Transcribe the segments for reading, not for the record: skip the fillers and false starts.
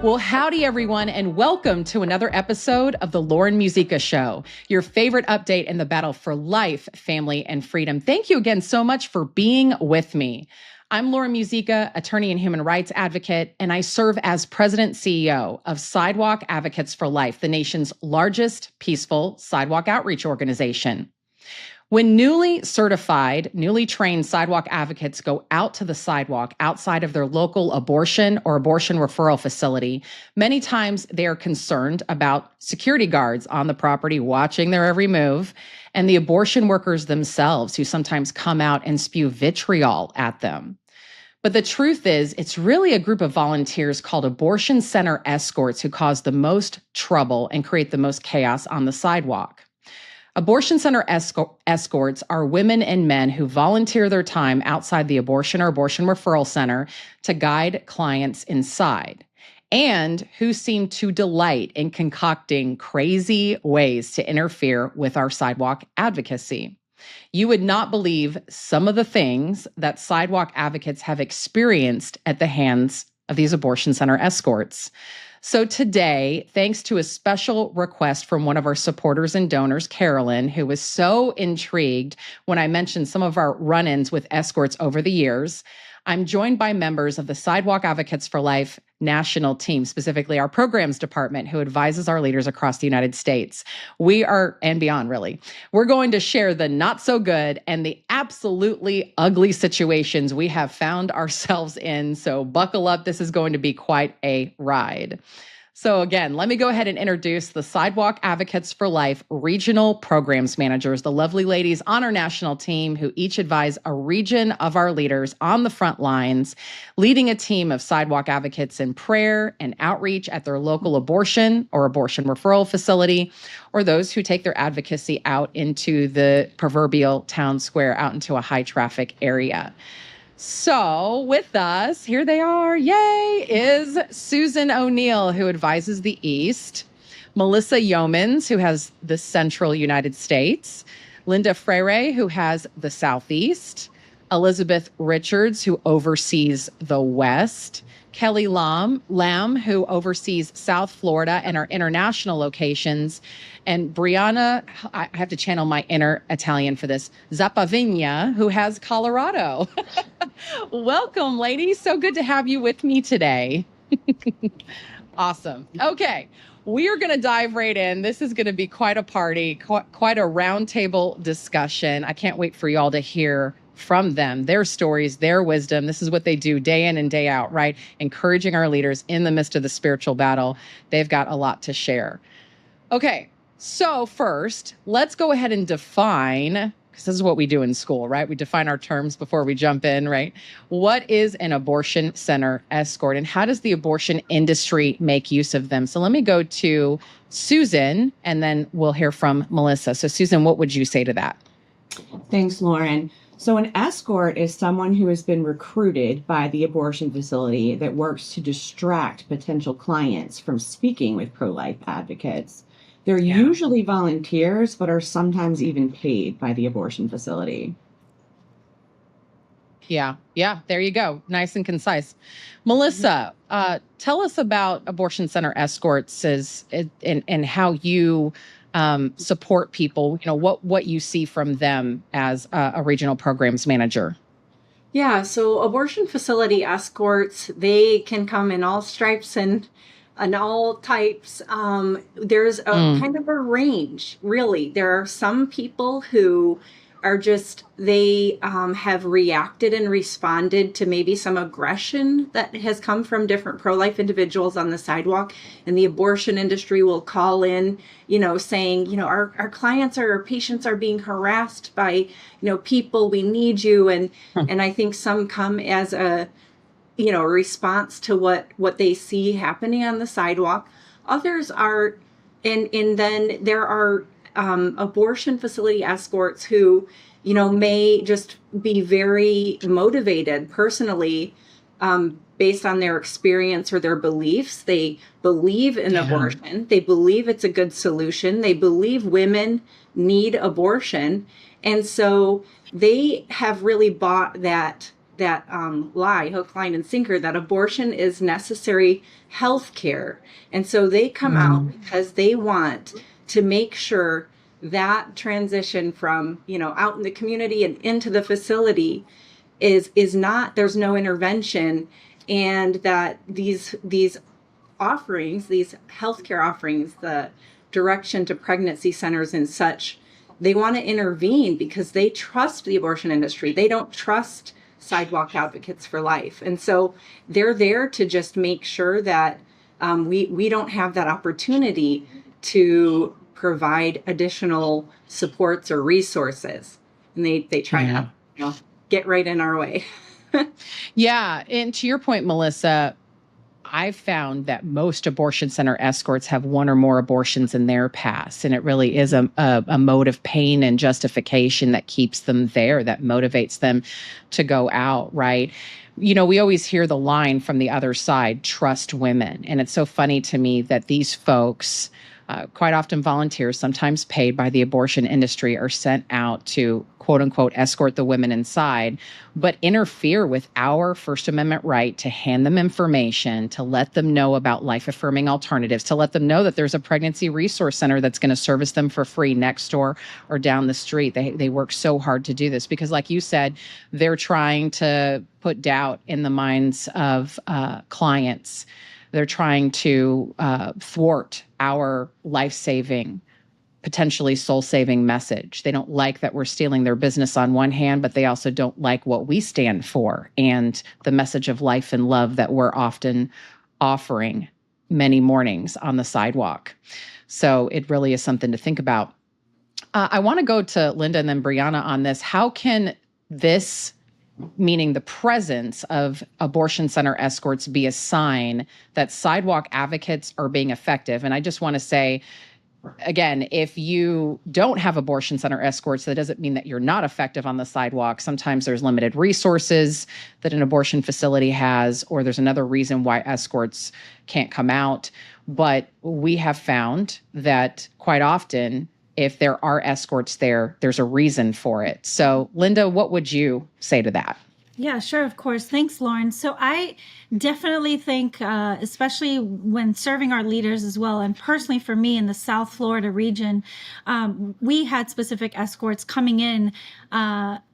Well, howdy, everyone, and welcome to another episode of the Lauren Musica Show, your favorite update in the battle for life, family, and freedom. Thank you again so much for being with me. I'm Lauren Musica, attorney and human rights advocate, and I serve as president CEO of Sidewalk Advocates for Life, the nation's largest peaceful sidewalk outreach organization. When newly certified, newly trained sidewalk advocates go out to the sidewalk outside of their local abortion or abortion referral facility, many times they are concerned about security guards on the property watching their every move, and the abortion workers themselves who sometimes come out and spew vitriol at them. But the truth is, it's really a group of volunteers called abortion center escorts who cause the most trouble and create the most chaos on the sidewalk. Abortion center escorts are women and men who volunteer their time outside the abortion or abortion referral center to guide clients inside, and who seem to delight in concocting crazy ways to interfere with our sidewalk advocacy. You would not believe some of the things that sidewalk advocates have experienced at the hands of these abortion center escorts. So today, thanks to a special request from one of our supporters and donors, Carolyn, who was so intrigued when I mentioned some of our run-ins with escorts over the years, I'm joined by members of the Sidewalk Advocates for Life national team, specifically our programs department, who advises our leaders across the United States. We are, and beyond really, we're going to share the not so good and the absolutely ugly situations we have found ourselves in. So buckle up. This is going to be quite a ride. So again, let me go ahead and introduce the Sidewalk Advocates for Life regional programs managers, the lovely ladies on our national team who each advise a region of our leaders on the front lines, leading a team of sidewalk advocates in prayer and outreach at their local abortion or abortion referral facility, or those who take their advocacy out into the proverbial town square, out into a high traffic area. So with us, here they are, yay, is Susan O'Neill, who advises the East, Melissa Yeomans, who has the Central United States, Linda Freire, who has the Southeast, Elizabeth Richards, who oversees the West, Kelly Lamb, who oversees South Florida and our international locations, and Briana, I have to channel my inner Italian for this, Zappavigna, who has Colorado. Welcome, ladies. So good to have you with me today. Awesome. Okay. We are going to dive right in. This is going to be quite a party, quite a roundtable discussion. I can't wait for y'all to hear from them, their stories, their wisdom. This is what they do day in and day out, right? Encouraging our leaders in the midst of the spiritual battle. They've got a lot to share. Okay, so first, let's go ahead and define, because this is what we do in school, right? We define our terms before we jump in, right? What is an abortion center escort, and how does the abortion industry make use of them? So let me go to Susan, and then we'll hear from Melissa. So Susan, what would you say to that? Thanks, Lauren. So an escort is someone who has been recruited by the abortion facility that works to distract potential clients from speaking with pro-life advocates. They're usually volunteers, but are sometimes even paid by the abortion facility. Yeah, there you go. Nice and concise. Melissa, tell us about abortion center escorts and how you support people, what you see from them as a regional programs manager. Yeah, so abortion facility escorts, they can come in all stripes and all types. There's a kind of a range, really. There are some people who are just, they have reacted and responded to maybe some aggression that has come from different pro-life individuals on the sidewalk, and the abortion industry will call in, saying, our clients or our patients are being harassed by, people, we need you. And I think some come as a response to what they see happening on the sidewalk. Others are, and then there are abortion facility escorts who, may just be very motivated personally based on their experience or their beliefs. They believe in abortion. They believe it's a good solution. They believe women need abortion. And so they have really bought that that lie, hook, line, and sinker, that abortion is necessary health care. And so they come out because they want to make sure that transition from, out in the community and into the facility is not, there's no intervention, and that these offerings, these healthcare offerings, the direction to pregnancy centers and such, they want to intervene because they trust the abortion industry. They don't trust Sidewalk Advocates for Life. And so they're there to just make sure that we don't have that opportunity to provide additional supports or resources. And they try to get right in our way. Yeah. And to your point, Melissa, I've found that most abortion center escorts have one or more abortions in their past. And it really is a mode of pain and justification that keeps them there, that motivates them to go out, right? We always hear the line from the other side, trust women. And it's so funny to me that these folks, quite often volunteers, sometimes paid by the abortion industry, are sent out to, quote unquote, escort the women inside, but interfere with our First Amendment right to hand them information, to let them know about life-affirming alternatives, to let them know that there's a pregnancy resource center that's going to service them for free next door or down the street. They work so hard to do this because, like you said, they're trying to put doubt in the minds of clients. They're trying to thwart our life-saving, potentially soul-saving message. They don't like that we're stealing their business on one hand, but they also don't like what we stand for and the message of life and love that we're often offering many mornings on the sidewalk. So it really is something to think about. I want to go to Linda and then Briana on this. How can this, meaning the presence of abortion center escorts, be a sign that sidewalk advocates are being effective? And I just want to say, again, if you don't have abortion center escorts, that doesn't mean that you're not effective on the sidewalk. Sometimes there's limited resources that an abortion facility has, or there's another reason why escorts can't come out. But we have found that quite often, if there are escorts there, there's a reason for it. So, Linda, what would you say to that? Yeah, sure, of course. Thanks, Lauren. So I definitely think, especially when serving our leaders as well, and personally for me in the South Florida region, we had specific escorts coming in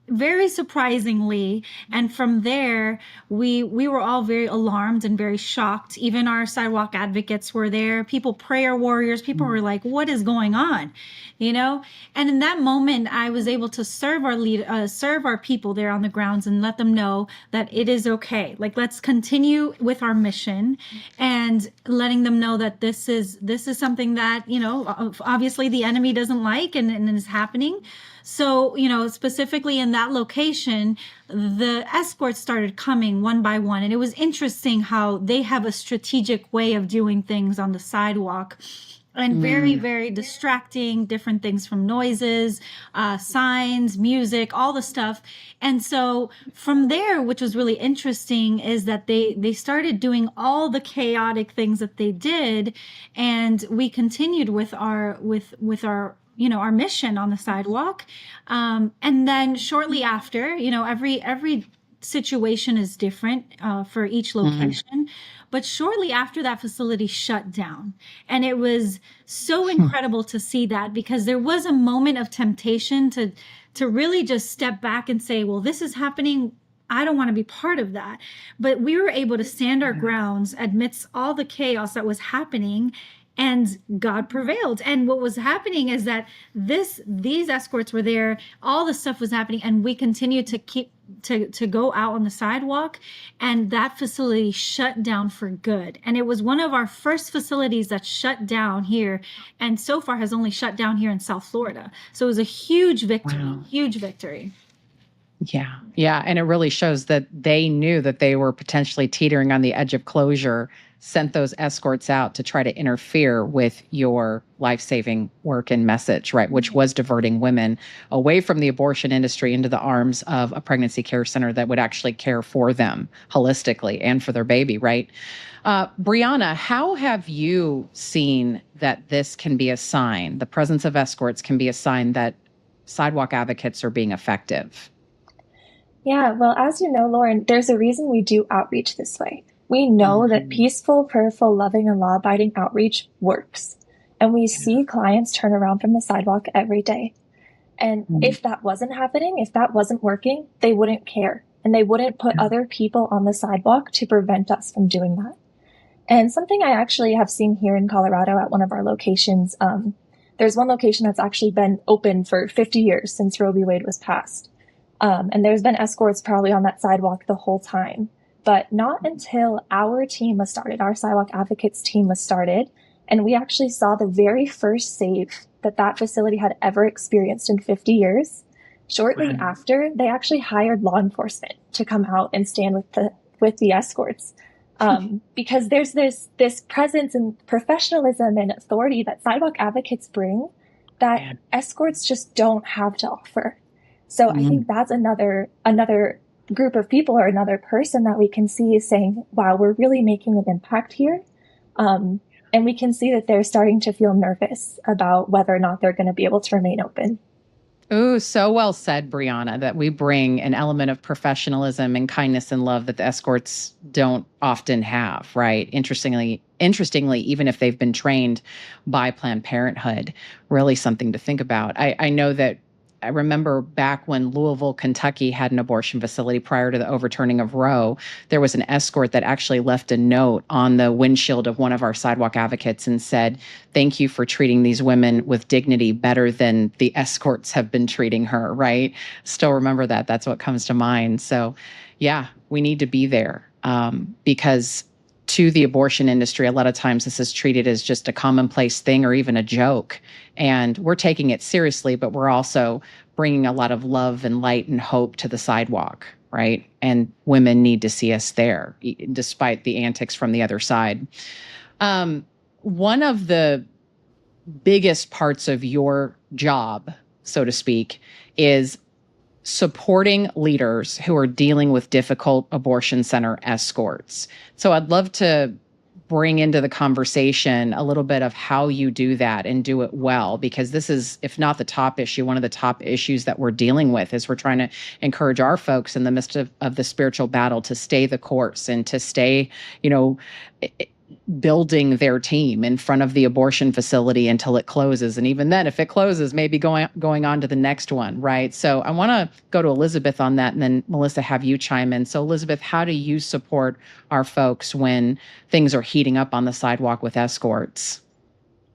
very surprisingly. And from there, we were all very alarmed and very shocked. Even our sidewalk advocates were there. People, prayer warriors, people were like, what is going on? And in that moment, I was able to serve our people there on the grounds and let them know that it is okay. Like, let's continue with our mission and letting them know that this is something that, obviously the enemy doesn't like and is happening. So, specifically in that location, the escorts started coming one by one. And it was interesting how they have a strategic way of doing things on the sidewalk. And very, very distracting, different things from noises, signs, music, all the stuff. And so from there, which was really interesting, is that they started doing all the chaotic things that they did. And we continued with our our mission on the sidewalk. And then shortly after, every situation is different for each location. But shortly after, that facility shut down. And it was so incredible to see that, because there was a moment of temptation to really just step back and say, well, this is happening. I don't want to be part of that. But we were able to stand our grounds amidst all the chaos that was happening, and God prevailed. And what was happening is that these escorts were there, all the stuff was happening, and we continued to go out on the sidewalk, and that facility shut down for good. And it was one of our first facilities that shut down here, and so far has only shut down here in South Florida. So it was a huge victory, huge victory. Yeah. Yeah. And it really shows that they knew that they were potentially teetering on the edge of closure, sent those escorts out to try to interfere with your life-saving work and message, right? Which was diverting women away from the abortion industry into the arms of a pregnancy care center that would actually care for them holistically and for their baby, right? Briana, how have you seen that this can be a sign, the presence of escorts can be a sign that sidewalk advocates are being effective? Yeah, well, as you know, Lauren, there's a reason we do outreach this way. We know that peaceful, prayerful, loving, and law-abiding outreach works. And we see clients turn around from the sidewalk every day. And if that wasn't happening, if that wasn't working, they wouldn't care. And they wouldn't put other people on the sidewalk to prevent us from doing that. And something I actually have seen here in Colorado at one of our locations, there's one location that's actually been open for 50 years since Roe v. Wade was passed. And there's been escorts probably on that sidewalk the whole time. But not until our team was started, our Sidewalk Advocates team was started, and we actually saw the very first save that facility had ever experienced in 50 years. Shortly after, they actually hired law enforcement to come out and stand with the escorts. Because there's this presence and professionalism and authority that Sidewalk Advocates bring that escorts just don't have to offer. So I think that's another group of people or another person that we can see saying, wow, we're really making an impact here. And we can see that they're starting to feel nervous about whether or not they're going to be able to remain open. Ooh, so well said, Briana, that we bring an element of professionalism and kindness and love that the escorts don't often have, right? Interestingly, even if they've been trained by Planned Parenthood, really something to think about. I know that I remember back when Louisville, Kentucky had an abortion facility prior to the overturning of Roe, there was an escort that actually left a note on the windshield of one of our Sidewalk Advocates and said, "Thank you for treating these women with dignity better than the escorts have been treating her," right? Still remember that. That's what comes to mind. So yeah, we need to be there because to the abortion industry, a lot of times this is treated as just a commonplace thing or even a joke. And we're taking it seriously, but we're also bringing a lot of love and light and hope to the sidewalk, right? And women need to see us there, despite the antics from the other side. One of the biggest parts of your job, so to speak, is supporting leaders who are dealing with difficult abortion center escorts. So I'd love to bring into the conversation a little bit of how you do that and do it well, because this is, if not the top issue, one of the top issues that we're dealing with is we're trying to encourage our folks in the midst of the spiritual battle to stay the course and to stay, building their team in front of the abortion facility until it closes. And even then, if it closes, maybe going on to the next one, right? So I want to go to Elizabeth on that, and then Melissa, have you chime in. So Elizabeth, how do you support our folks when things are heating up on the sidewalk with escorts?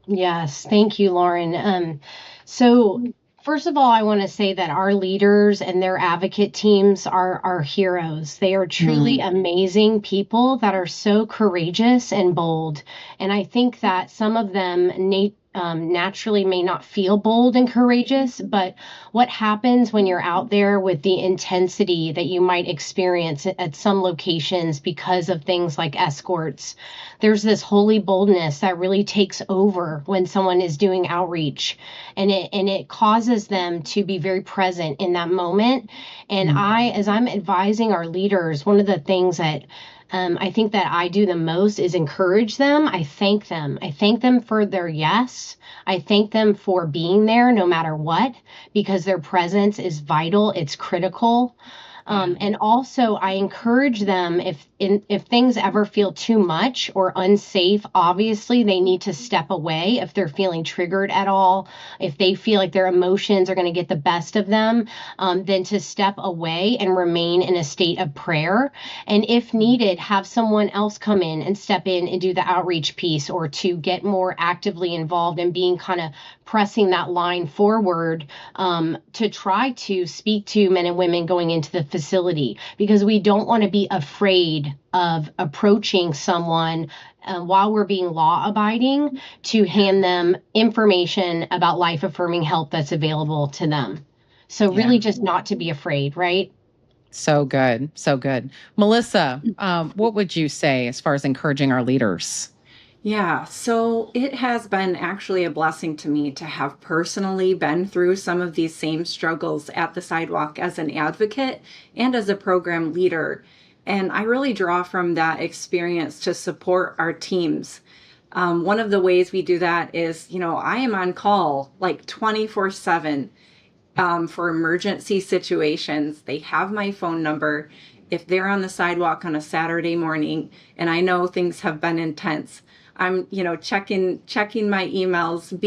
Yes, thank you, Lauren. So first of all, I want to say that our leaders and their advocate teams are heroes. They are truly amazing people that are so courageous and bold. And I think that some of them naturally may not feel bold and courageous, but what happens when you're out there with the intensity that you might experience at some locations because of things like escorts, there's this holy boldness that really takes over when someone is doing outreach, and it causes them to be very present in that moment. And as I'm advising our leaders, one of the things that I think that I do the most is encourage them. I thank them. I thank them for their yes. I thank them for being there no matter what, because their presence is vital. It's critical. And also I encourage them if things ever feel too much or unsafe, obviously they need to step away if they're feeling triggered at all. If they feel like their emotions are going to get the best of them, then to step away and remain in a state of prayer. And if needed, have someone else come in and step in and do the outreach piece, or to get more actively involved in being kind of pressing that line forward to try to speak to men and women going into the facility, because we don't want to be afraid of approaching someone while we're being law abiding to hand them information about life affirming help that's available to them. So really just not to be afraid, right? So good. So good. Melissa, what would you say as far as encouraging our leaders? Yeah, so it has been actually a blessing to me to have personally been through some of these same struggles at the sidewalk as an advocate and as a program leader. And I really draw from that experience to support our teams. One of the ways we do that is, I am on call like 24/7. for emergency situations. They have my phone number. If they're on the sidewalk on a Saturday morning and I know things have been intense, I'm, checking my emails,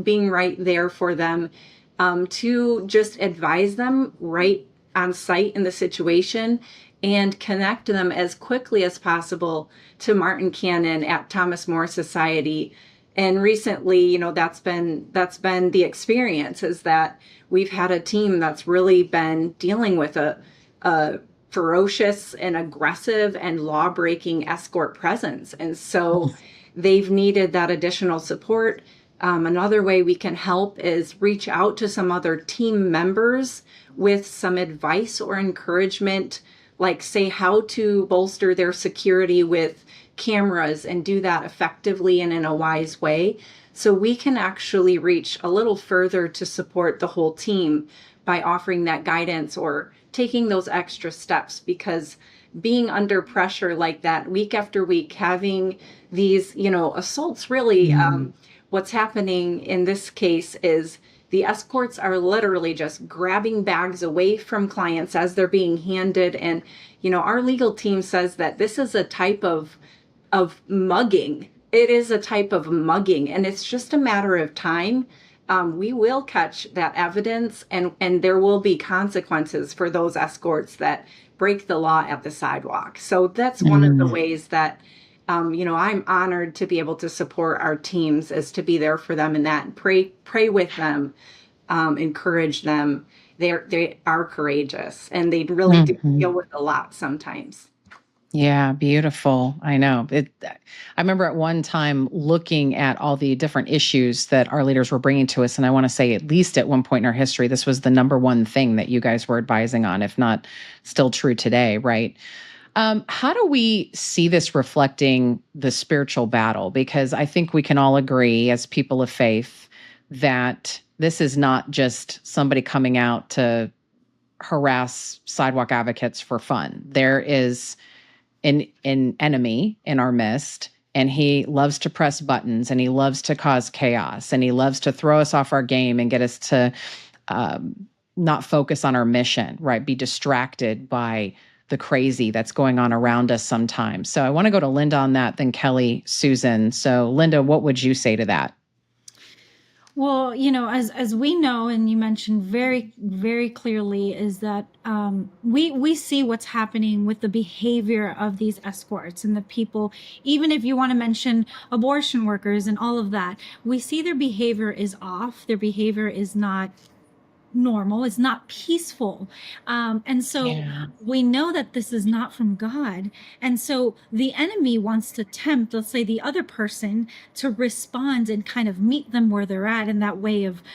being right there for them, to just advise them right on site in the situation and connect them as quickly as possible to Martin Cannon at Thomas More Society. And recently, that's been the experience, is that we've had a team that's really been dealing with a ferocious and aggressive and law-breaking escort presence. And so they've needed that additional support. Another way we can help is reach out to some other team members with some advice or encouragement, like say how to bolster their security with cameras and do that effectively and in a wise way. So we can actually reach a little further to support the whole team by offering that guidance or taking those extra steps, because being under pressure like that week after week, having these, assaults, really, what's happening in this case is the escorts are literally just grabbing bags away from clients as they're being handed. And, our legal team says that this is a type of mugging. It is a type of mugging, and it's just a matter of time. We will catch that evidence, and there will be consequences for those escorts that break the law at the sidewalk. So that's one of the ways that, I'm honored to be able to support our teams, is to be there for them in that, and pray with them, encourage them. They are courageous, and they really do deal with a lot sometimes. Yeah, beautiful. I know. I remember at one time looking at all the different issues that our leaders were bringing to us. And I want to say, at least at one point in our history, this was the number one thing that you guys were advising on, if not still true today, right? How do we see this reflecting the spiritual battle? Because I think we can all agree as people of faith that this is not just somebody coming out to harass sidewalk advocates for fun. There is an enemy in our midst, and he loves to press buttons, and he loves to cause chaos, and he loves to throw us off our game and get us to not focus on our mission, right? Be distracted by the crazy that's going on around us sometimes. So I want to go to Linda on that, then Kelly, Susan. So Linda, what would you say to that? Well, as we know, and you mentioned very, very clearly, is that we see what's happening with the behavior of these escorts and the people. Even if you want to mention abortion workers and all of that, we see their behavior is off. Their behavior is not normal. It's not peaceful. And so we know that this is not from God. And so the enemy wants to tempt, let's say, the other person to respond and kind of meet them where they're at in that way of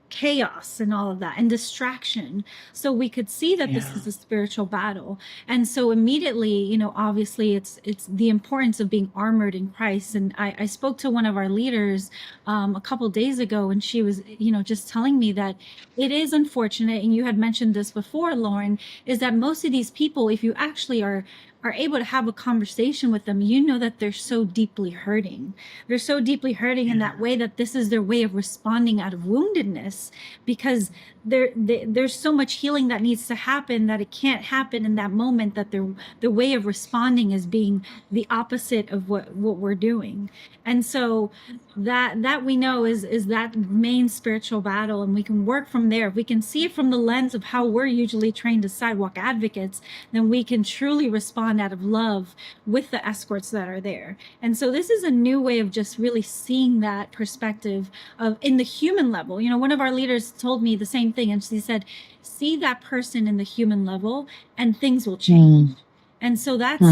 chaos and all of that and distraction. So we could see that this is a spiritual battle. And so immediately, obviously it's the importance of being armored in Christ. And I spoke to one of our leaders a couple of days ago, and she was, just telling me that it is unfortunate, and you had mentioned this before, Lauren, is that most of these people, if you actually are able to have a conversation with them, that they're so deeply hurting. They're so deeply hurting in that way, that this is their way of responding out of woundedness, because there's so much healing that needs to happen that it can't happen in that moment, that the way of responding is being the opposite of what we're doing. And so that we know is that main spiritual battle, and we can work from there. If we can see it from the lens of how we're usually trained as sidewalk advocates, then we can truly respond out of love with the escorts that are there. And so this is a new way of just really seeing that perspective of in the human level. One of our leaders told me the same thing, and she said, see that person in the human level and things will change. And so that's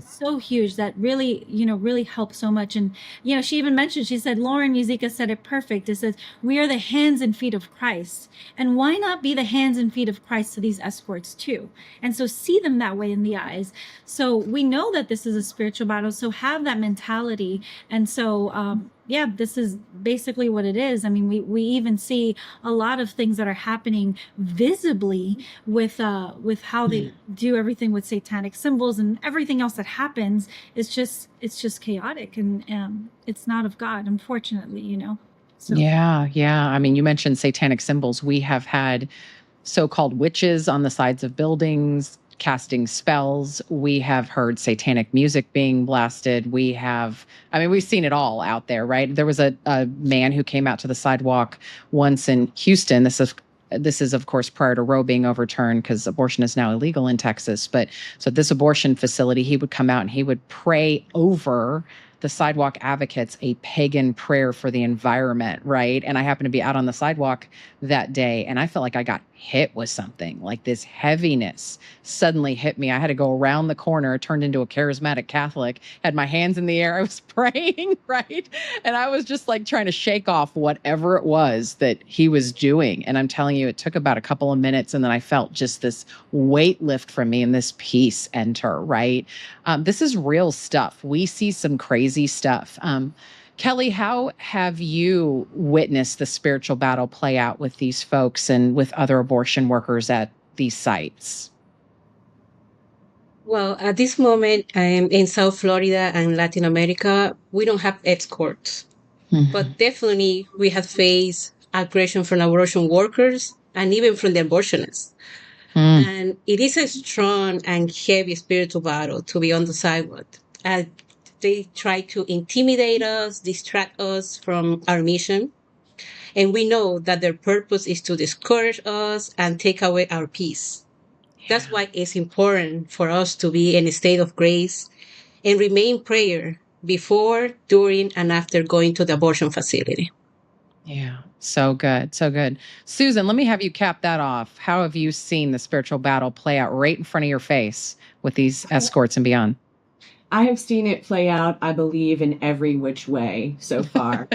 so huge. That really, really helps so much. And, she even mentioned, she said, Lauren Musica said it perfect. It says, we are the hands and feet of Christ. And why not be the hands and feet of Christ to these escorts too? And so see them that way in the eyes. So we know that this is a spiritual battle. So have that mentality. And so, this is basically what it is. I mean, we even see a lot of things that are happening visibly with how they do everything with satanic symbols and everything else that happens. It's just chaotic, and it's not of God, unfortunately, So. Yeah. I mean, you mentioned satanic symbols. We have had so-called witches on the sides of buildings casting spells. We have heard satanic music being blasted. We've seen it all out there, right? There was a man who came out to the sidewalk once in Houston. This is, of course, prior to Roe being overturned, because abortion is now illegal in Texas. But so this abortion facility, he would come out and he would pray over the Sidewalk Advocates a pagan prayer for the environment, right? And I happened to be out on the sidewalk that day, and I felt like I got hit with something. Like this heaviness suddenly hit me. I had to go around the corner, turned into a charismatic Catholic, had my hands in the air. I was praying, right? And I was just like trying to shake off whatever it was that he was doing. And I'm telling you, it took about a couple of minutes, and then I felt just this weight lift from me and this peace enter, right? This is real stuff. We see some crazy stuff. Kelly, how have you witnessed the spiritual battle play out with these folks and with other abortion workers at these sites? Well, at this moment, in South Florida and Latin America, we don't have escorts. Mm-hmm. But definitely we have faced aggression from abortion workers and even from the abortionists. And it is a strong and heavy spiritual battle to be on the sidewalk. They try to intimidate us, distract us from our mission. And we know that their purpose is to discourage us and take away our peace. Yeah. That's why it's important for us to be in a state of grace and remain prayer before, during, and after going to the abortion facility. Yeah, so good, so good. Susan, let me have you cap that off. How have you seen the spiritual battle play out right in front of your face with these escorts and beyond? I have seen it play out, I believe, in every which way so far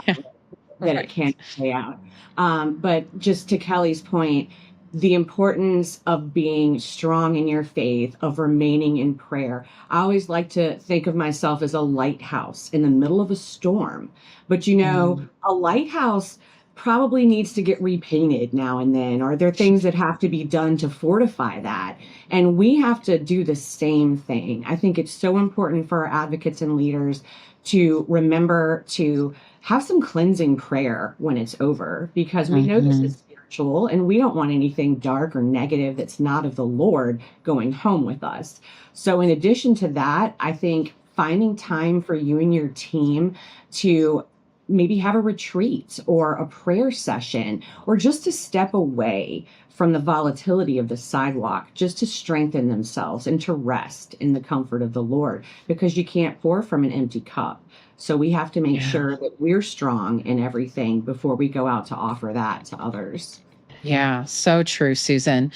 that it can play out. But just to Kelly's point, the importance of being strong in your faith, of remaining in prayer. I always like to think of myself as a lighthouse in the middle of a storm. But, a lighthouse probably needs to get repainted now and then, or there are things that have to be done to fortify that. And we have to do the same thing. I think it's so important for our advocates and leaders to remember to have some cleansing prayer when it's over, because we know this is spiritual and we don't want anything dark or negative that's not of the Lord going home with us. So in addition to that, I think finding time for you and your team to maybe have a retreat or a prayer session, or just to step away from the volatility of the sidewalk, just to strengthen themselves and to rest in the comfort of the Lord, because you can't pour from an empty cup. So we have to make sure that we're strong in everything before we go out to offer that to others. Yeah, so true, Susan.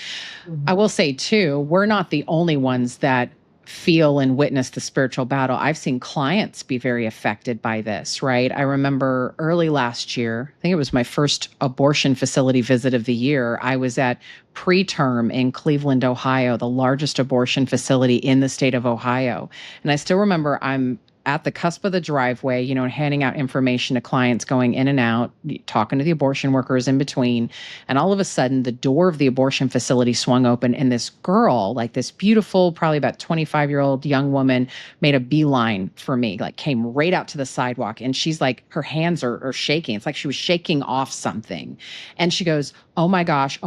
I will say too, we're not the only ones that feel and witness the spiritual battle. I've seen clients be very affected by this, right? I remember early last year, I think it was my first abortion facility visit of the year. I was at preterm in Cleveland, Ohio, the largest abortion facility in the state of Ohio. And I still remember I'm at the cusp of the driveway, handing out information to clients going in and out, talking to the abortion workers in between. And all of a sudden, the door of the abortion facility swung open, and this girl, like this beautiful, probably about 25-year-old young woman, made a beeline for me, like came right out to the sidewalk. And she's like, her hands are shaking. It's like she was shaking off something. And she goes, oh my gosh,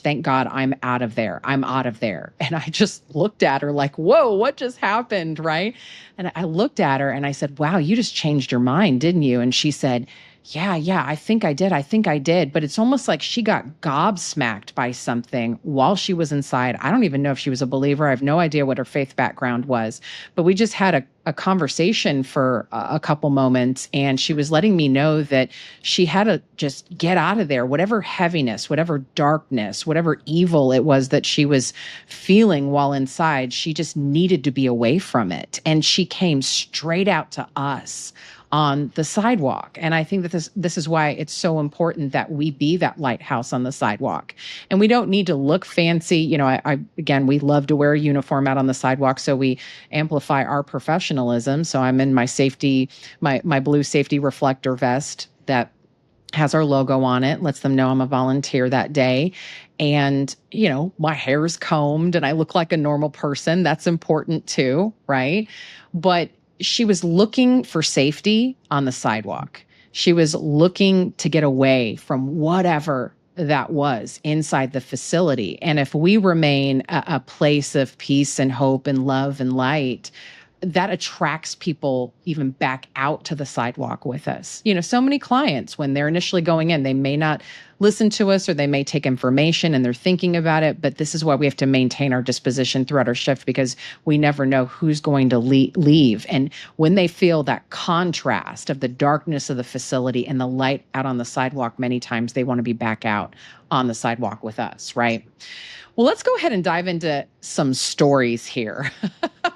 thank God I'm out of there. And I just looked at her like, whoa, what just happened, right? And I looked at her and I said, wow, you just changed your mind, didn't you? And she said, yeah, I think I did. But it's almost like she got gobsmacked by something while she was inside. I don't even know if she was a believer. I have no idea what her faith background was. But we just had a conversation for a couple moments, and she was letting me know that she had to just get out of there, whatever heaviness, whatever darkness, whatever evil it was that she was feeling while inside. She just needed to be away from it. And she came straight out to us on the sidewalk. And I think that this is why it's so important that we be that lighthouse on the sidewalk. And we don't need to look fancy. Again, we love to wear a uniform out on the sidewalk, so we amplify our professionalism. So I'm in my safety, my blue safety reflector vest that has our logo on it, lets them know I'm a volunteer that day. And, my hair's combed and I look like a normal person. That's important too, right? But she was looking for safety on the sidewalk. She was looking to get away from whatever that was inside the facility. And if we remain a place of peace and hope and love and light, that attracts people even back out to the sidewalk with us. So many clients, when they're initially going in, they may not listen to us, or they may take information and they're thinking about it. But this is why we have to maintain our disposition throughout our shift, because we never know who's going to leave. And when they feel that contrast of the darkness of the facility and the light out on the sidewalk, many times they want to be back out on the sidewalk with us, right? Well, let's go ahead and dive into some stories here.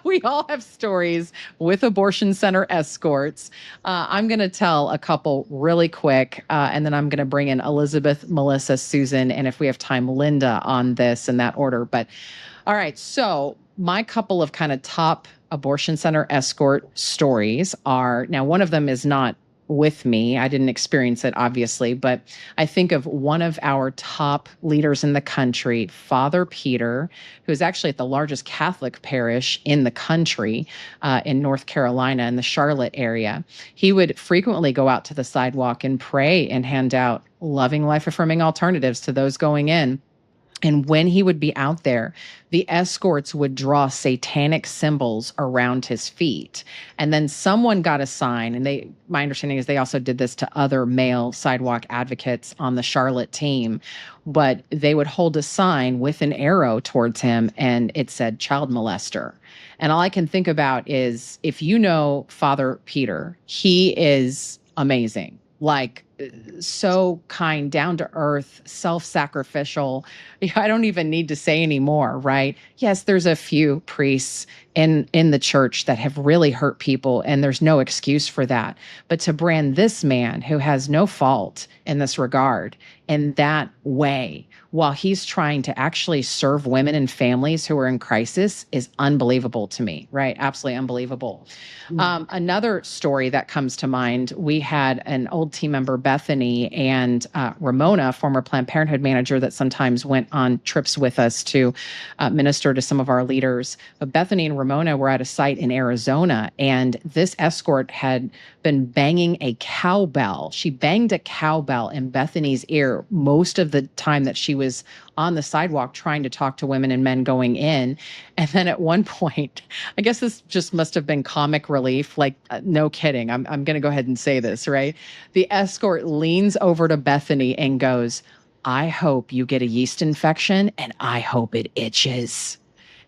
We all have stories with abortion center escorts. I'm going to tell a couple really quick, and then I'm going to bring in Elizabeth, Melissa, Susan, and if we have time, Linda on this in that order. But all right, so my couple of kind of top abortion center escort stories are, now one of them is not with me. I didn't experience it, obviously, but I think of one of our top leaders in the country, Father Peter, who is actually at the largest Catholic parish in the country, in North Carolina, in the Charlotte area. He would frequently go out to the sidewalk and pray and hand out loving, life-affirming alternatives to those going in. And when he would be out there, the escorts would draw satanic symbols around his feet. And then someone got a sign, and my understanding is they also did this to other male sidewalk advocates on the Charlotte team, but they would hold a sign with an arrow towards him, and it said child molester. And all I can think about is, if you know Father Peter, he is amazing. Like, so kind, down to earth, self-sacrificial. I don't even need to say anymore, right? Yes, there's a few priests in the church that have really hurt people, and there's no excuse for that. But to brand this man who has no fault in this regard in that way, while he's trying to actually serve women and families who are in crisis, is unbelievable to me, right? Absolutely unbelievable. Another story that comes to mind, we had an old team member, Bethany, and Ramona, former Planned Parenthood manager that sometimes went on trips with us to minister to some of our leaders. But Bethany and Ramona were at a site in Arizona, and this escort had been banging a cowbell. She banged a cowbell in Bethany's ear most of the time that she was on the sidewalk trying to talk to women and men going in. And then at one point, I guess this just must have been comic relief, like no kidding. I'm going to go ahead and say this, right? The escort leans over to Bethany and goes, "I hope you get a yeast infection, and I hope it itches."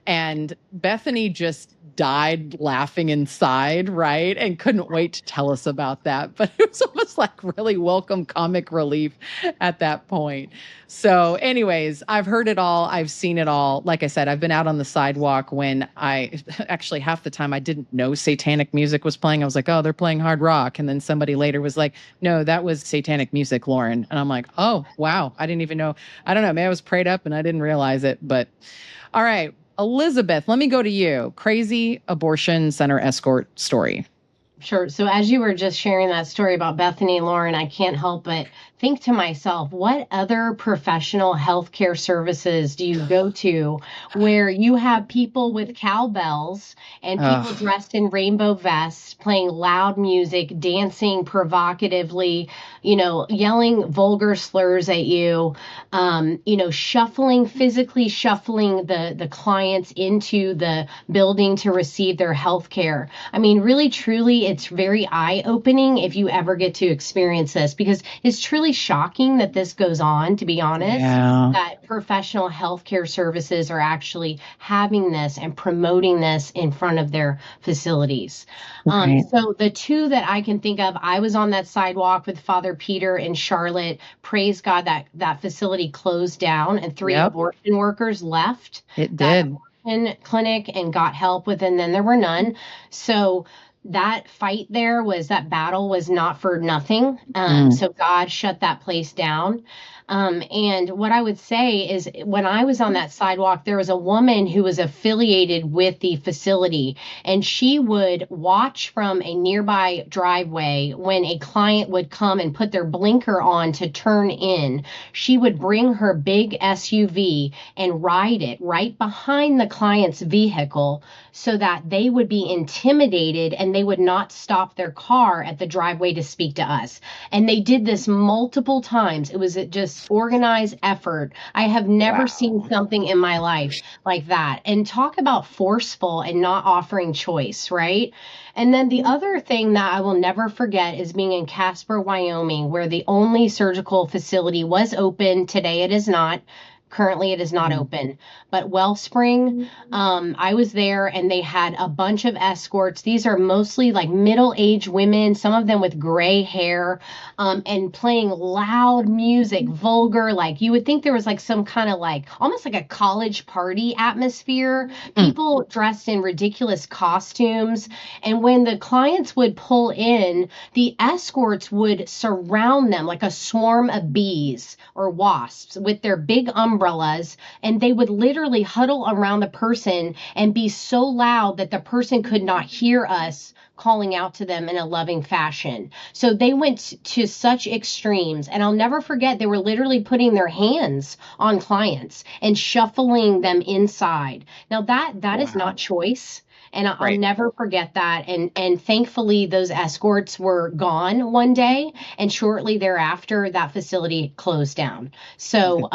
And Bethany just died laughing inside, right? And couldn't wait to tell us about that. But it was almost like really welcome comic relief at that point. So anyways, I've heard it all. I've seen it all. Like I said, I've been out on the sidewalk when actually half the time I didn't know satanic music was playing. I was like, oh, they're playing hard rock. And then somebody later was like, no, that was satanic music, Lauren. And I'm like, oh, wow. I didn't even know. I don't know. Maybe I was prayed up and I didn't realize it. But all right. Elizabeth, let me go to you. Crazy abortion center escort story. Sure. So as you were just sharing that story about Bethany, Lauren, I can't help but think to myself, what other professional healthcare services do you go to where you have people with cowbells and people dressed in rainbow vests playing loud music, dancing provocatively, yelling vulgar slurs at you, physically shuffling the clients into the building to receive their health care? I mean, really, truly, it's very eye-opening if you ever get to experience this, because it's truly shocking that this goes on, to be honest, that professional healthcare services are actually having this and promoting this in front of their facilities. Right. So the two that I can think of, I was on that sidewalk with Father Peter in Charlotte. Praise God that facility closed down and 3 abortion workers left. It did. Abortion clinic and got help with, and then there were none. So that battle was not for nothing. So God shut that place down. And what I would say is, when I was on that sidewalk, there was a woman who was affiliated with the facility, and she would watch from a nearby driveway when a client would come and put their blinker on to turn in. She would bring her big SUV and ride it right behind the client's vehicle so that they would be intimidated and and they would not stop their car at the driveway to speak to us. And they did this multiple times. It was just organized effort. I have never seen something in my life like that. And talk about forceful and not offering choice, right? And then the other thing that I will never forget is being in Casper, Wyoming, where the only surgical facility was open. Today it is not. Currently, it is not open. But Wellspring, I was there, and they had a bunch of escorts. These are mostly like middle-aged women, some of them with gray hair, and playing loud music, vulgar. Like you would think there was like some kind of like almost like a college party atmosphere. People dressed in ridiculous costumes. And when the clients would pull in, the escorts would surround them like a swarm of bees or wasps with their big umbrellas, and they would literally huddle around the person and be so loud that the person could not hear us calling out to them in a loving fashion. So they went to such extremes, and I'll never forget, they were literally putting their hands on clients and shuffling them inside. Now that is not choice. And I'll never forget that. And thankfully, those escorts were gone one day. And shortly thereafter, that facility closed down. So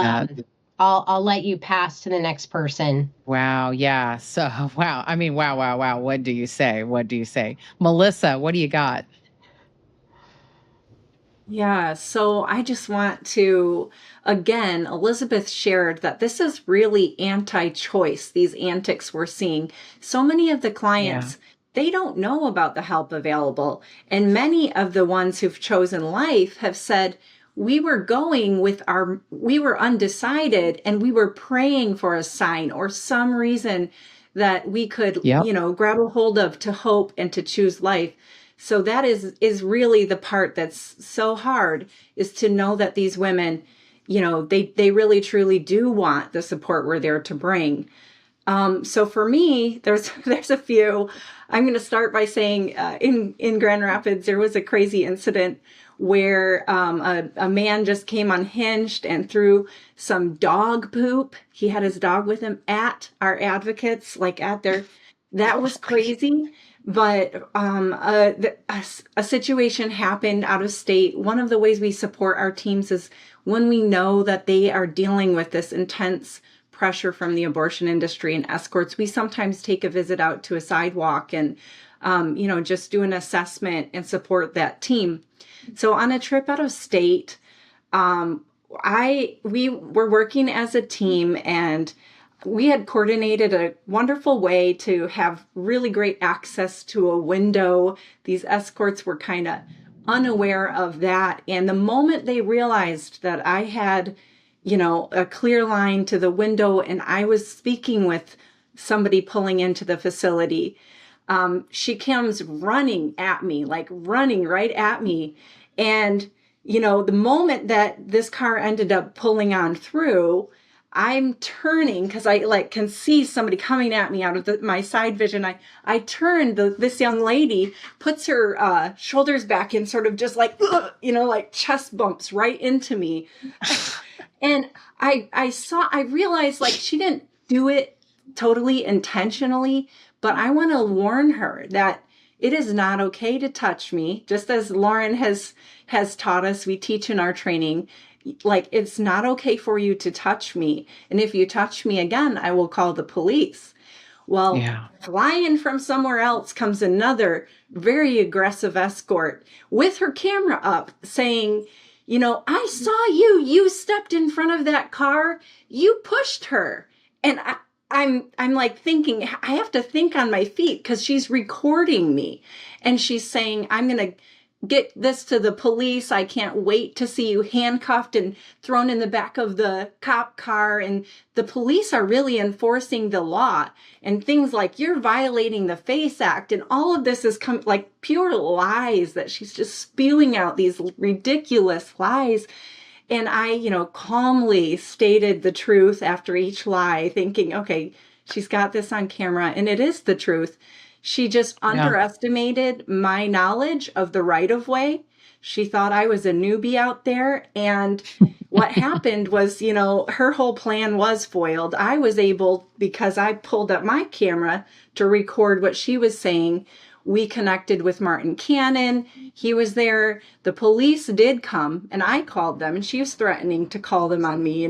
I'll let you pass to the next person. Wow. Yeah. So, wow. I mean, wow. What do you say? Melissa, what do you got? Yeah, so I just want to, again, Elizabeth shared that this is really anti-choice, these antics we're seeing. So many of the clients, they don't know about the help available. And many of the ones who've chosen life have said, we were undecided, and we were praying for a sign or some reason that we could, grab a hold of to hope and to choose life. So that is really the part that's so hard, is to know that these women, they really truly do want the support we're there to bring. So for me, there's a few. I'm going to start by saying in Grand Rapids, there was a crazy incident where a man just came unhinged and threw some dog poop. He had his dog with him at our advocates, that was crazy. But a situation happened out of state. One of the ways we support our teams is when we know that they are dealing with this intense pressure from the abortion industry and escorts, we sometimes take a visit out to a sidewalk and, just do an assessment and support that team. So on a trip out of state, we were working as a team, and we had coordinated a wonderful way to have really great access to a window. These escorts were kind of unaware of that. And the moment they realized that I had, a clear line to the window and I was speaking with somebody pulling into the facility, she comes running right at me. And, the moment that this car ended up pulling on through, I'm turning because I can see somebody coming at me out of my side vision. I turn, this young lady puts her shoulders back and sort of just like chest bumps right into me. And I realized she didn't do it totally intentionally, but I want to warn her that it is not okay to touch me. Just as Lauren has taught us, we teach in our training, it's not okay for you to touch me. And if you touch me again, I will call the police. Well, flying from somewhere else comes another very aggressive escort with her camera up saying, I saw you stepped in front of that car, you pushed her. And I'm thinking, I have to think on my feet because she's recording me. And she's saying, I'm going to get this to the police. I can't wait to see you handcuffed and thrown in the back of the cop car. And the police are really enforcing the law, and things like you're violating the FACE Act. And all of this is pure lies that she's just spewing out, these ridiculous lies. And I, calmly stated the truth after each lie, thinking, okay, she's got this on camera and it is the truth. She just underestimated my knowledge of the right of way. She thought I was a newbie out there. And what happened was, her whole plan was foiled. I was able, because I pulled up my camera to record what she was saying, We connected with Martin Cannon. He was there. The police did come, and I called them, and she was threatening to call them on me.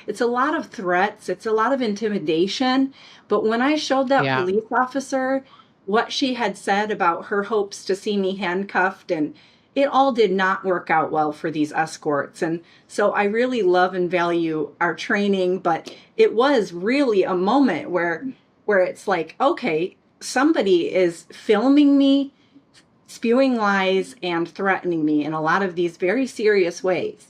It's a lot of threats. It's a lot of intimidation. But when I showed that police officer what she had said about her hopes to see me handcuffed, and it all did not work out well for these escorts. And so I really love and value our training, but it was really a moment where it's like, okay, somebody is filming me, spewing lies, and threatening me in a lot of these very serious ways.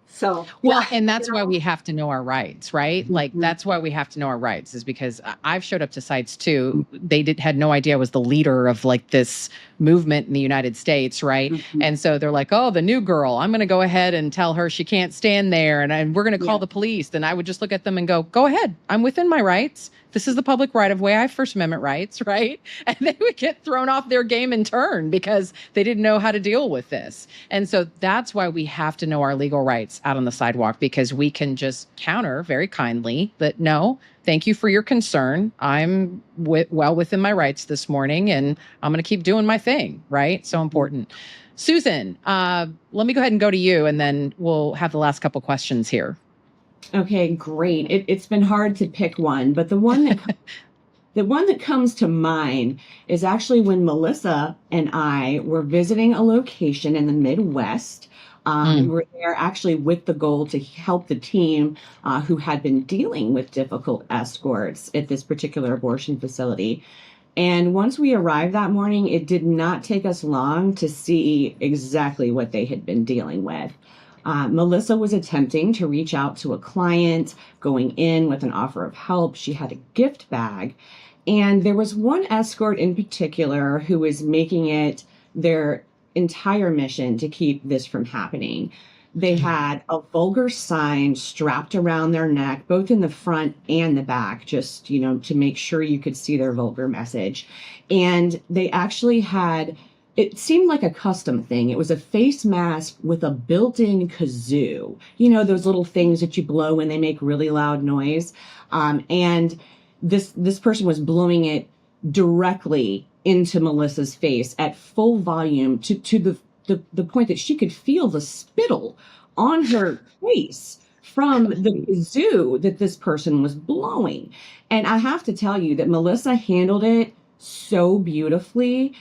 So, and that's why we have to know our rights, right? Like, that's why we have to know our rights, is because I've showed up to sites too. They had no idea I was the leader of like this movement in the United States, right? And so they're like, oh, the new girl, I'm going to go ahead and tell her she can't stand there, and we're going to call the police. Then I would just look at them and go ahead. I'm within my rights. This is the public right of way. I have First Amendment rights, right? And they would get thrown off their game in turn because they didn't know how to deal with this. And so that's why we have to know our legal rights out on the sidewalk, because we can just counter very kindly that, no, thank you for your concern. I'm well within my rights this morning, and I'm going to keep doing my thing, right? So important. Susan, let me go ahead and go to you, and then we'll have the last couple questions here. Okay, great. It's been hard to pick one, but the one that comes to mind is actually when Melissa and I were visiting a location in the Midwest. We were there actually with the goal to help the team who had been dealing with difficult escorts at this particular abortion facility. And once we arrived that morning, it did not take us long to see exactly what they had been dealing with. Melissa was attempting to reach out to a client, going in with an offer of help. She had a gift bag. And there was one escort in particular who was making it their entire mission to keep this from happening. They had a vulgar sign strapped around their neck, both in the front and the back, just, to make sure you could see their vulgar message. And they actually had, it seemed like a custom thing. It was a face mask with a built-in kazoo, those little things that you blow when they make really loud noise. And this person was blowing it directly into Melissa's face at full volume to the point that she could feel the spittle on her face from the kazoo that this person was blowing. And I have to tell you that Melissa handled it so beautifully.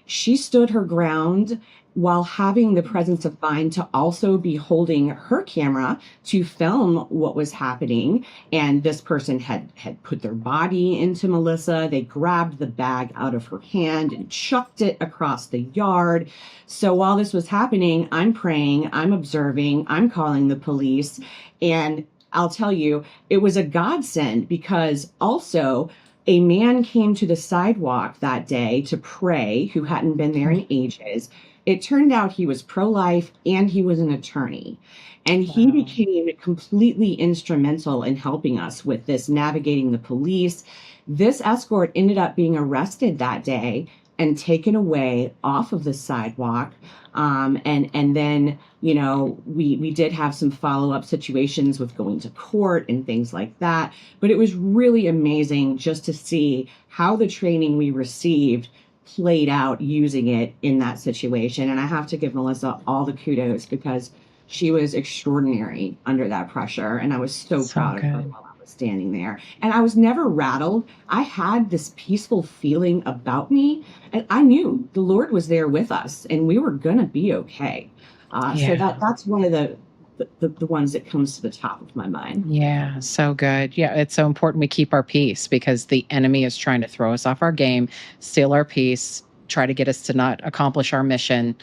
She stood her ground while having the presence of mind to also be holding her camera to film what was happening. And this person had put their body into Melissa. They grabbed the bag out of her hand and chucked it across the yard. So while this was happening, I'm praying, I'm observing, I'm calling the police. And I'll tell you, it was a godsend, because also a man came to the sidewalk that day to pray who hadn't been there in ages. It turned out he was pro-life and he was an attorney. And he became completely instrumental in helping us with this, navigating the police. This escort ended up being arrested that day and taken away off of the sidewalk. And then, we did have some follow-up situations with going to court and things like that. But it was really amazing just to see how the training we received played out using it in that situation. And I have to give Melissa all the kudos, because she was extraordinary under that pressure. And I was so proud of her while I was standing there. And I was never rattled. I had this peaceful feeling about me. And I knew the Lord was there with us and we were going to be okay. So that's one of the ones that comes to the top of my mind. Yeah, so good. Yeah, it's so important we keep our peace, because the enemy is trying to throw us off our game, steal our peace, try to get us to not accomplish our mission.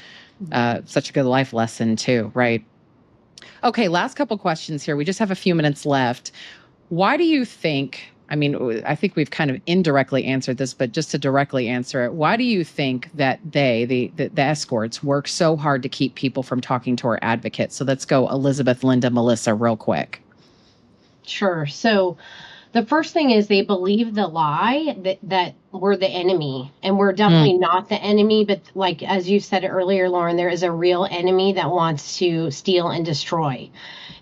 Such a good life lesson too, right? Okay, last couple questions here. We just have a few minutes left. Why do you think, I think we've kind of indirectly answered this, but just to directly answer it, why do you think that the escorts work so hard to keep people from talking to our advocates? So let's go Elizabeth, Linda, Melissa, real quick. Sure. So the first thing is they believe the lie that we're the enemy, and we're definitely not the enemy. But like, as you said earlier, Lauren, there is a real enemy that wants to steal and destroy.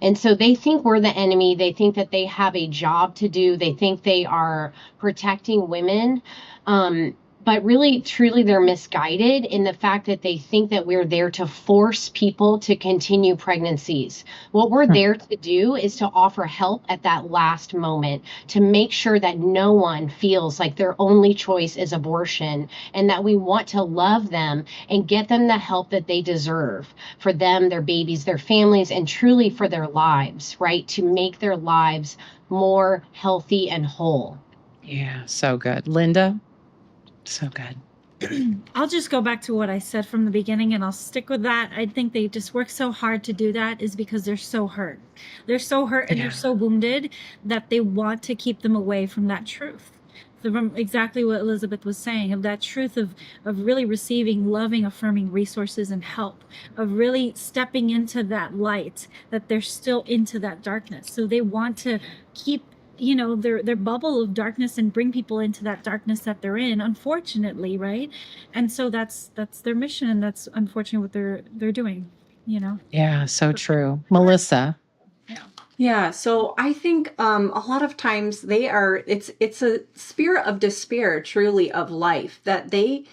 And so they think we're the enemy. They think that they have a job to do. They think they are protecting women. But but really, truly, they're misguided in the fact that they think that we're there to force people to continue pregnancies. What we're there to do is to offer help at that last moment, to make sure that no one feels like their only choice is abortion, and that we want to love them and get them the help that they deserve for them, their babies, their families, and truly for their lives, right? To make their lives more healthy and whole. Yeah, so good. Linda? So good. I'll just go back to what I said from the beginning, and I'll stick with that. I think they just work so hard to do that is because they're so hurt. They're so hurt and they're so wounded that they want to keep them away from that truth. From exactly what Elizabeth was saying, of that truth of really receiving loving, affirming resources and help, of really stepping into that light, that they're still into that darkness. So they want to keep their bubble of darkness and bring people into that darkness that they're in, unfortunately, right? And so that's their mission, and that's unfortunately what they're doing, Yeah, so true. Melissa? Yeah, so I think a lot of times it's a spirit of despair, truly, of life, that they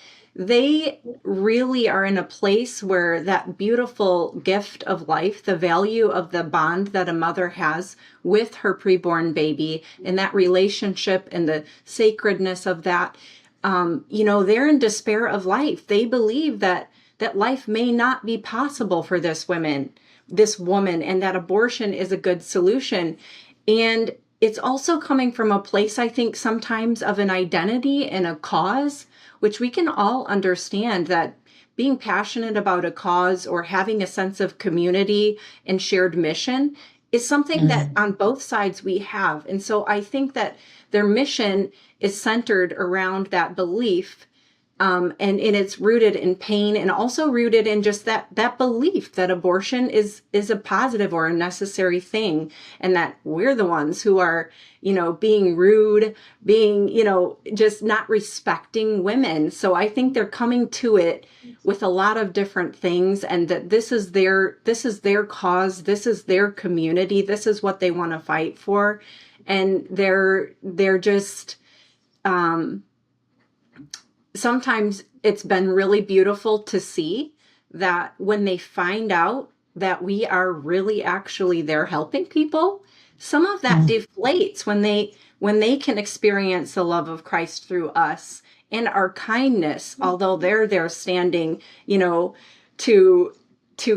really are in a place where that beautiful gift of life, the value of the bond that a mother has with her preborn baby, and that relationship and the sacredness of that, they're in despair of life. They believe that life may not be possible for this woman, and that abortion is a good solution. And it's also coming from a place, I think, sometimes of an identity and a cause, which we can all understand, that being passionate about a cause or having a sense of community and shared mission is something that on both sides we have. And so I think that their mission is centered around that belief. And it's rooted in pain, and also rooted in just that belief that abortion is a positive or a necessary thing, and that we're the ones who are, being rude, being, just not respecting women. So I think they're coming to it with a lot of different things, and that this is their cause, this is their community, this is what they want to fight for, and they're just. Sometimes it's been really beautiful to see that when they find out that we are really actually there helping people, some of that deflates when they can experience the love of Christ through us and our kindness, although they're there standing, to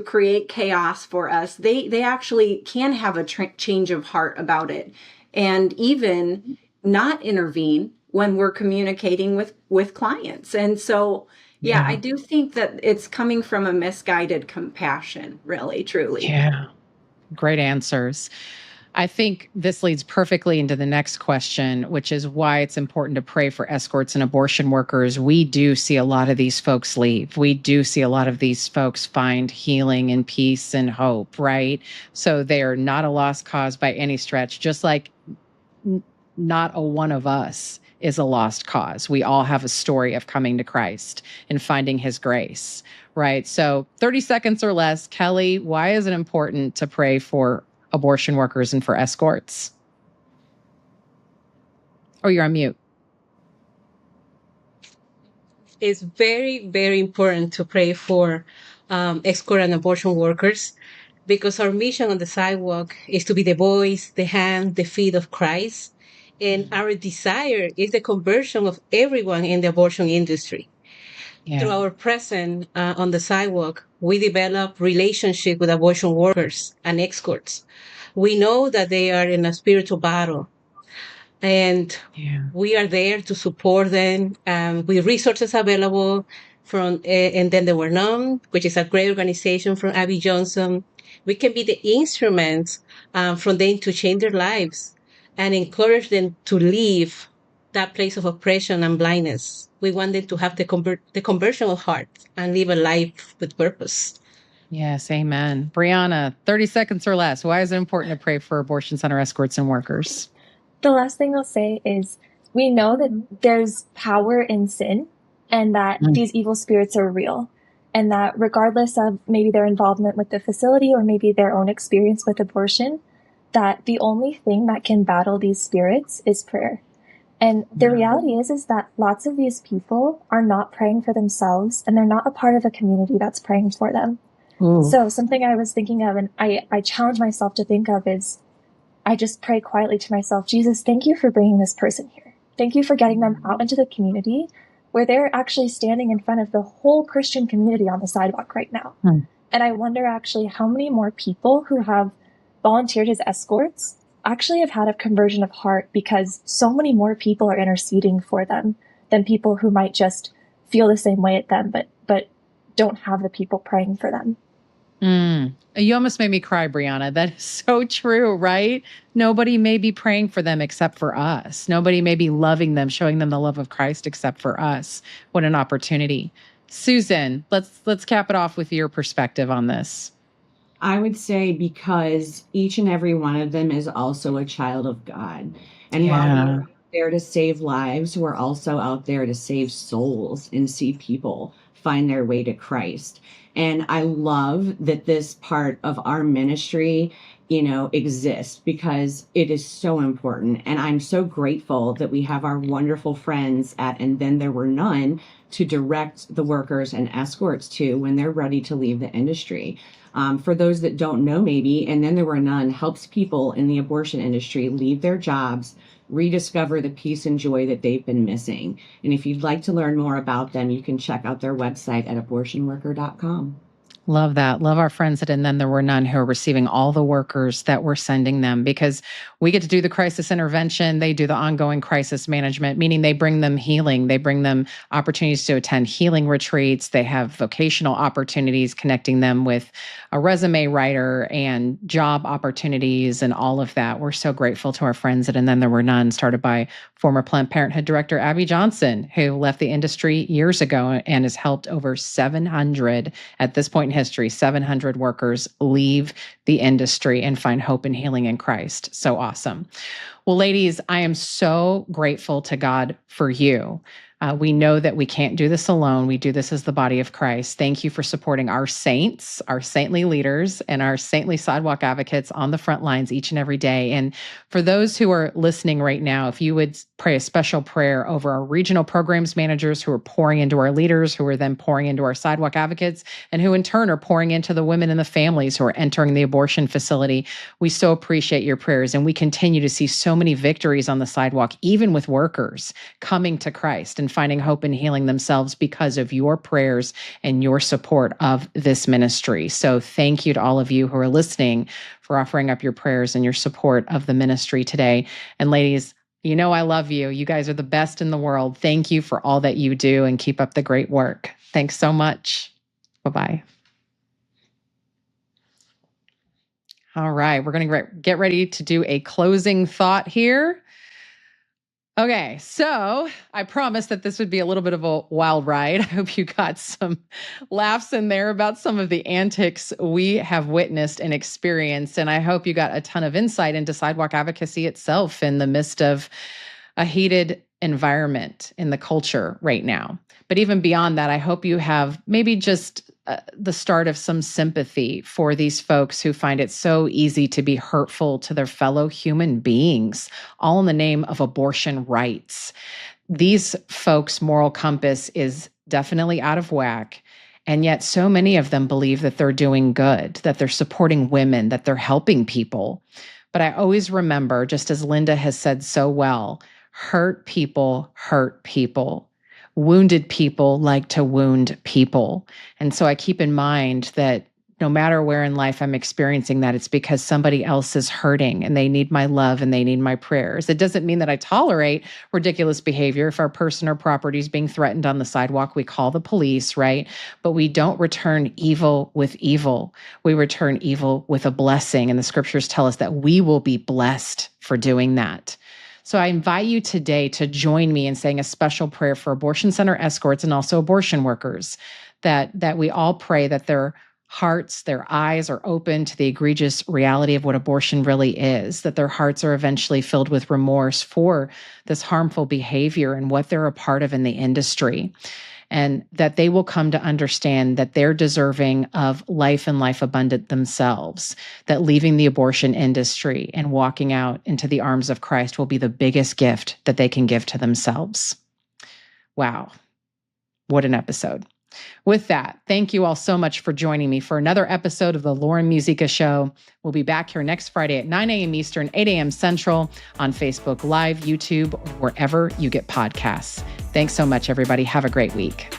create chaos for us. They actually can have a change of heart about it, and even not intervene when we're communicating with clients. And so, I do think that it's coming from a misguided compassion, really, truly. Yeah. Great answers. I think this leads perfectly into the next question, which is why it's important to pray for escorts and abortion workers. We do see a lot of these folks leave. We do see a lot of these folks find healing and peace and hope, right? So they are not a lost cause by any stretch, just like not a one of us is a lost cause. We all have a story of coming to Christ and finding his grace, right? So 30 seconds or less. Kelly, why is it important to pray for abortion workers and for escorts? Oh, you're on mute. It's very, very important to pray for escort and abortion workers, because our mission on the sidewalk is to be the voice, the hand, the feet of Christ. And our desire is the conversion of everyone in the abortion industry. Yeah. Through our presence on the sidewalk, we develop relationship with abortion workers and escorts. We know that they are in a spiritual battle, and we are there to support them with resources available from, and then they were known, which is a great organization from Abby Johnson. We can be the instruments from them to change their lives and encourage them to leave that place of oppression and blindness. We want them to have the conversion of heart and live a life with purpose. Yes, amen. Briana, 30 seconds or less. Why is it important to pray for abortion center escorts and workers? The last thing I'll say is we know that there's power in sin, and that these evil spirits are real, and that regardless of maybe their involvement with the facility or maybe their own experience with abortion, that the only thing that can battle these spirits is prayer. And the reality is that lots of these people are not praying for themselves, and they're not a part of a community that's praying for them. So something I was thinking of, and I challenge myself to think of, is I just pray quietly to myself, Jesus, thank you for bringing this person here. Thank you for getting them out into the community where they're actually standing in front of the whole Christian community on the sidewalk right now. And I wonder actually how many more people who have volunteered as escorts actually have had a conversion of heart, because so many more people are interceding for them than people who might just feel the same way at them, but don't have the people praying for them. You almost made me cry, Briana. That is so true, right? Nobody may be praying for them except for us. Nobody may be loving them, showing them the love of Christ except for us. What an opportunity. Susan, let's cap it off with your perspective on this. I would say because each and every one of them is also a child of God. And while we're out there to save lives, we're also out there to save souls and see people find their way to Christ. And I love that this part of our ministry, exists, because it is so important. And I'm so grateful that we have our wonderful friends at And Then There Were None to direct the workers and escorts to when they're ready to leave the industry. For those that don't know, maybe, And Then There Were None helps people in the abortion industry leave their jobs, rediscover the peace and joy that they've been missing. And if you'd like to learn more about them, you can check out their website at abortionworker.com. Love that. Love our friends at And Then There Were None, who are receiving all the workers that we're sending them, because we get to do the crisis intervention. They do the ongoing crisis management, meaning they bring them healing. They bring them opportunities to attend healing retreats. They have vocational opportunities, connecting them with a resume writer and job opportunities and all of that. We're so grateful to our friends at And Then There Were None, started by former Planned Parenthood director Abby Johnson, who left the industry years ago and has helped over 700, at this point in history, 700 workers leave the industry and find hope and healing in Christ. So awesome. Well, ladies, I am so grateful to God for you. We know that we can't do this alone. We do this as the body of Christ. Thank you for supporting our saints, our saintly leaders, and our saintly sidewalk advocates on the front lines each and every day. And for those who are listening right now, if you would pray a special prayer over our regional programs managers who are pouring into our leaders, who are then pouring into our sidewalk advocates, and who in turn are pouring into the women and the families who are entering the abortion facility. We so appreciate your prayers. And we continue to see so many victories on the sidewalk, even with workers coming to Christ and finding hope and healing themselves because of your prayers and your support of this ministry. So thank you to all of you who are listening for offering up your prayers and your support of the ministry today. And ladies, I love you. You guys are the best in the world. Thank you for all that you do, and keep up the great work. Thanks so much. Bye-bye. All right, we're going to get ready to do a closing thought here. Okay, so I promised that this would be a little bit of a wild ride. I hope you got some laughs in there about some of the antics we have witnessed and experienced. And I hope you got a ton of insight into sidewalk advocacy itself in the midst of a heated environment in the culture right now. But even beyond that, I hope you have maybe just the start of some sympathy for these folks who find it so easy to be hurtful to their fellow human beings, all in the name of abortion rights. These folks' moral compass is definitely out of whack. And yet so many of them believe that they're doing good, that they're supporting women, that they're helping people. But I always remember, just as Linda has said so well, hurt people hurt people. Wounded people like to wound people. And so I keep in mind that no matter where in life I'm experiencing that, it's because somebody else is hurting and they need my love and they need my prayers. It doesn't mean that I tolerate ridiculous behavior. If our person or property is being threatened on the sidewalk, we call the police, right? But we don't return evil with evil. We return evil with a blessing. And the scriptures tell us that we will be blessed for doing that. So I invite you today to join me in saying a special prayer for abortion center escorts and also abortion workers, that we all pray that their hearts, their eyes are open to the egregious reality of what abortion really is, that their hearts are eventually filled with remorse for this harmful behavior and what they're a part of in the industry. and that they will come to understand that they're deserving of life and life abundant themselves, that leaving the abortion industry and walking out into the arms of Christ will be the biggest gift that they can give to themselves. Wow. What an episode. With that, thank you all so much for joining me for another episode of the Lauren Musica Show. We'll be back here next Friday at 9 a.m. Eastern, 8 a.m. Central on Facebook Live, YouTube, or wherever you get podcasts. Thanks so much, everybody. Have a great week.